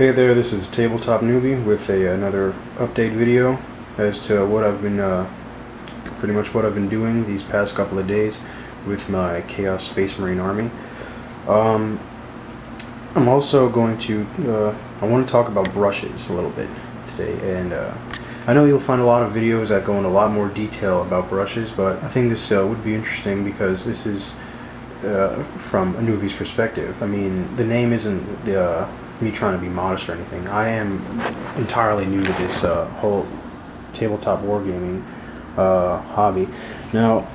Hey there, this is Tabletop Newbie with another update video as to what I've been, pretty much what I've been doing these past couple of days with my Chaos Space Marine Army. I'm also going to, I want to talk about brushes a little bit today, and I know you'll find a lot of videos that go into a lot more detail about brushes, but I think this would be interesting because this is from a newbie's perspective. I mean, the name isn't me trying to be modest or anything. I am entirely new to this whole tabletop wargaming hobby. Now,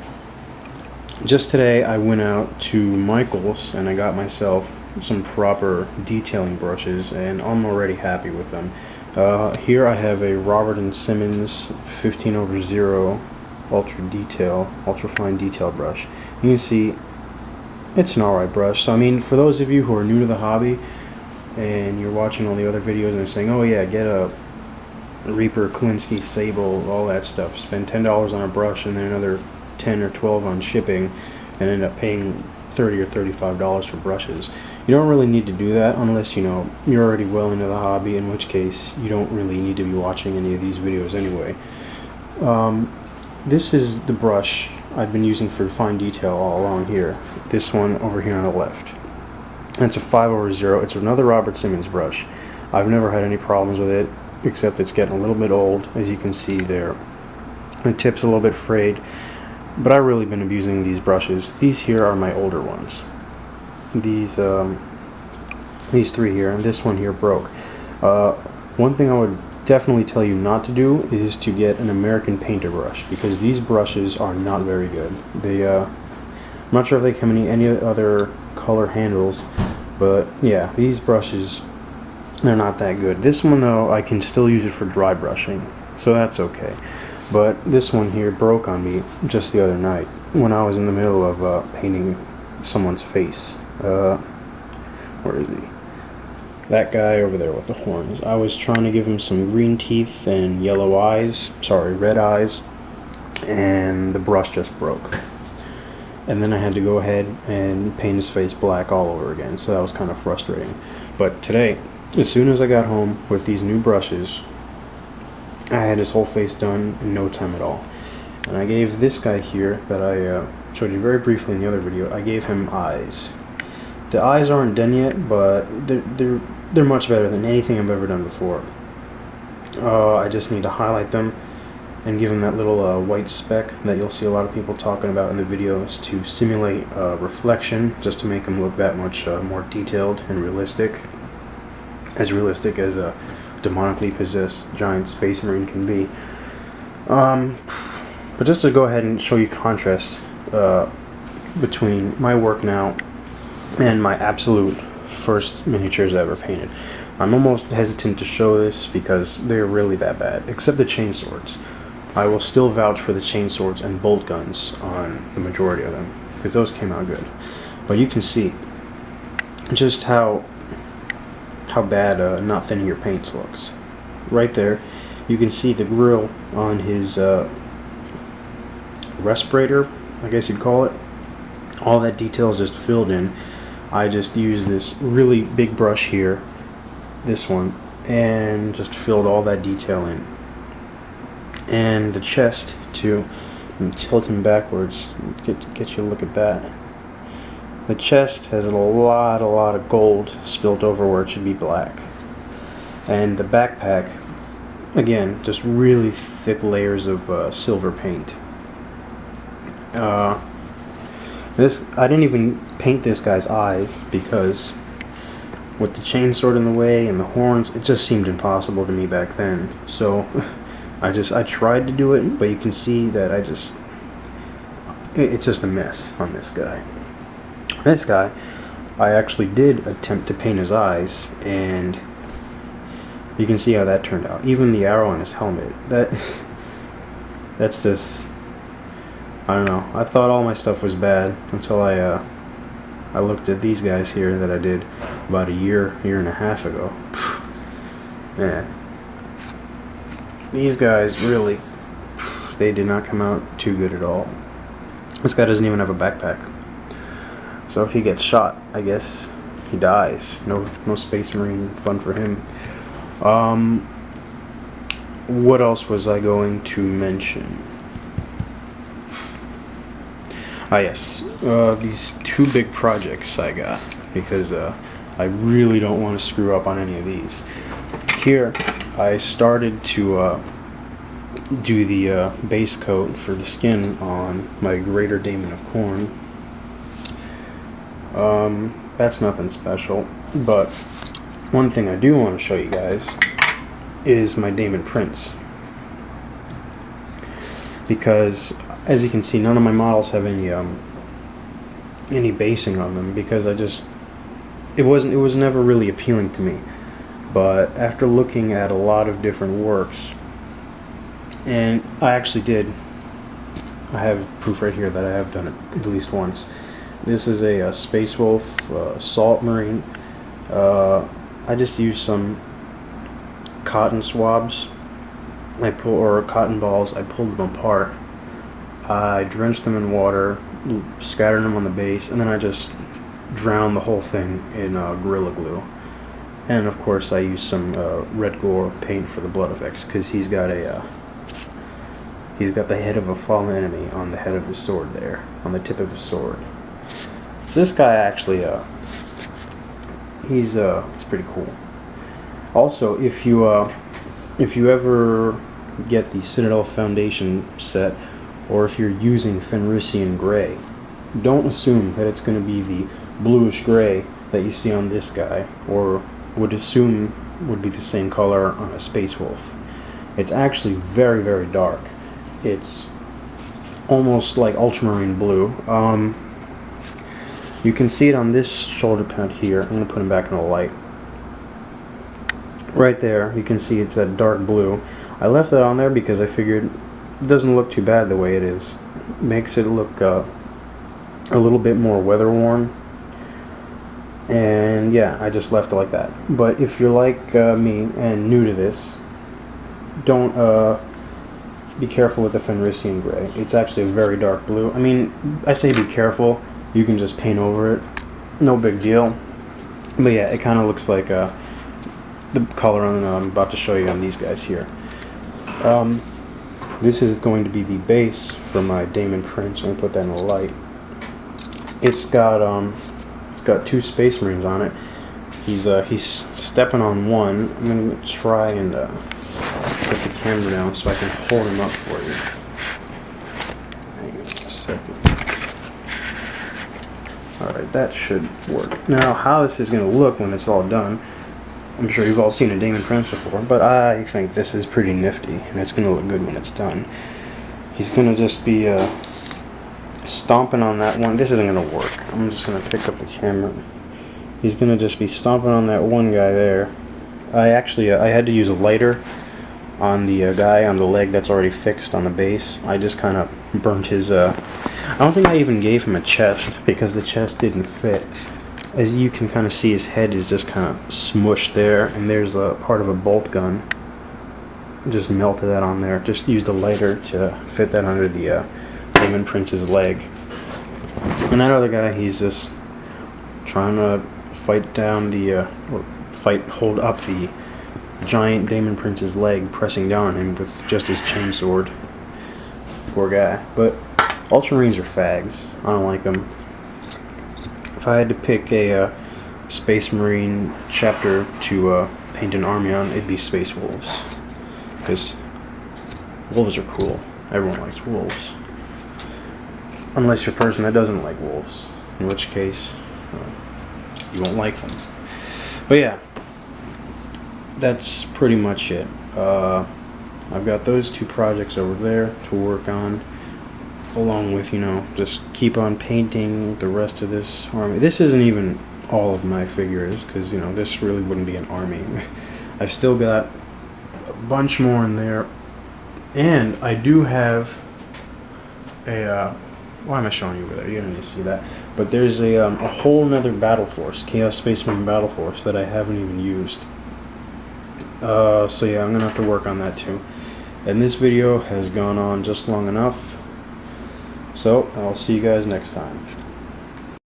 just today I went out to Michael's and I got myself some proper detailing brushes, and I'm already happy with them. Here I have a Robert & Simmons 15/0 ultra fine detail brush. You can see it's an alright brush. So I mean, for those of you who are new to the hobby and you're watching all the other videos and saying, oh yeah, get a Reaper, Kolinsky, Sable, all that stuff, spend $10 on a brush and then another 10 or 12 on shipping, and end up paying $30 or $35 for brushes. You don't really need to do that unless, you know, you're already well into the hobby, in which case you don't really need to be watching any of these videos anyway. This is the brush I've been using for fine detail all along here. This one over here on the left. It's a 5/0. It's another Robert Simmons brush. I've never had any problems with it, except it's getting a little bit old, as you can see there. The tip's a little bit frayed, but I've really been abusing these brushes. These here are my older ones. These three here, and this one here broke. One thing I would definitely tell you not to do is to get an American Painter brush, because these brushes are not very good. I'm not sure if they come in any other color handles, but yeah, these brushes, they're not that good. This one though, I can still use it for dry brushing, so that's okay. But this one here broke on me just the other night when I was in the middle of painting someone's face. Where is he? That guy over there with the horns. I was trying to give him some green teeth and yellow eyes, red eyes, and the brush just broke. And then I had to go ahead and paint his face black all over again, so that was kind of frustrating. But today, as soon as I got home with these new brushes, I had his whole face done in no time at all. And I gave this guy here, that I showed you very briefly in the other video, I gave him eyes. The eyes aren't done yet, but they're much better than anything I've ever done before. I just need to highlight them and give them that little white speck that you'll see a lot of people talking about in the videos to simulate reflection, just to make them look that much more detailed and realistic. As realistic as a demonically possessed giant space marine can be. But just to go ahead and show you contrast between my work now and my absolute first miniatures I ever painted. I'm almost hesitant to show this because they're really that bad, except the chain swords. I will still vouch for the chain swords and bolt guns on the majority of them, because those came out good. But you can see just how bad not thinning your paints looks. Right there, you can see the grill on his respirator, I guess you'd call it. All that detail is just filled in. I just used this really big brush here, this one, and just filled all that detail in. And the chest too, and tilt him backwards, get you a look at that. The chest has a lot of gold spilt over where it should be black. And the backpack, again, just really thick layers of silver paint. I didn't even paint this guy's eyes because with the chainsaw in the way and the horns, it just seemed impossible to me back then. So I tried to do it, but you can see that it's just a mess on this guy. This guy, I actually did attempt to paint his eyes, and you can see how that turned out. Even the arrow on his helmet, that's just, I don't know. I thought all my stuff was bad until I looked at these guys here that I did about a year and a half ago. Man, these guys really, they did not come out too good at all. This guy doesn't even have a backpack. So if he gets shot, I guess he dies. No Space Marine fun for him. What else was I going to mention? Ah yes, these two big projects I got, because I really don't want to screw up on any of these. Here, I started to do the base coat for the skin on my Greater Daemon of Khorne. That's nothing special, but one thing I do want to show you guys is my Daemon Prince, because as you can see, none of my models have any basing on them, because it was never really appealing to me. But after looking at a lot of different works, and I have proof right here that I have done it at least once. This is a Space Wolf Salt Marine. I just used some cotton swabs, or cotton balls. I pulled them apart. I drenched them in water, scattered them on the base, and then I just drowned the whole thing in Gorilla Glue. And of course I used some red gore paint for the blood effects, because he's got the head of a fallen enemy on the head of his sword there, on the tip of his sword. So this guy actually, it's pretty cool. Also, if you ever get the Citadel Foundation set, or if you're using Fenrisian Gray, don't assume that it's going to be the bluish gray that you see on this guy, or would assume would be the same color on a Space Wolf. It's actually very, very dark. It's almost like ultramarine blue. You can see it on this shoulder pad here. I'm going to put him back in the light. Right there, you can see it's that dark blue. I left that on there because I figured it doesn't look too bad the way it is. It makes it look a little bit more weather worn. And yeah, I just left it like that. But if you're like me and new to this, don't be careful with the Fenrisian Gray. It's actually a very dark blue. I mean, I say be careful. You can just paint over it. No big deal. But yeah, it kind of looks like the color I'm about to show you on these guys here. This is going to be the base for my Daemon Prince. I'm going to put that in the light. It's got two Space Marines on it. He's stepping on one. I'm going to try and put the camera down so I can hold him up for you. Hang on a second. Alright, that should work. Now, how this is going to look when it's all done, I'm sure you've all seen a Daemon Prince before, but I think this is pretty nifty, and it's going to look good when it's done. He's going to just be stomping on that one. This isn't going to work. I'm just going to pick up the camera. He's going to just be stomping on that one guy there. I had to use a lighter on the guy on the leg that's already fixed on the base. I just kind of burnt his... I don't think I even gave him a chest, because the chest didn't fit. As you can kind of see, his head is just kind of smushed there, and there's a part of a bolt gun. Just melted that on there. Just used a lighter to fit that under the Daemon Prince's leg. And that other guy, he's just trying to fight down hold up the giant Daemon Prince's leg, pressing down on him with just his chainsword. Poor guy. But Ultramarines are fags. I don't like them. If I had to pick a Space Marine chapter to paint an army on, it'd be Space Wolves. Because wolves are cool. Everyone likes wolves. Unless you're a person that doesn't like wolves. In which case, you won't like them. But yeah, that's pretty much it. I've got those two projects over there to work on, along with, just keep on painting the rest of this army. This isn't even all of my figures, because, this really wouldn't be an army. I've still got a bunch more in there, and I do have a, why am I showing you over there? You don't need to see that. But there's a whole nother battle force, Chaos Space Marine battle force, that I haven't even used. So yeah, I'm going to have to work on that too. And this video has gone on just long enough. So, I'll see you guys next time.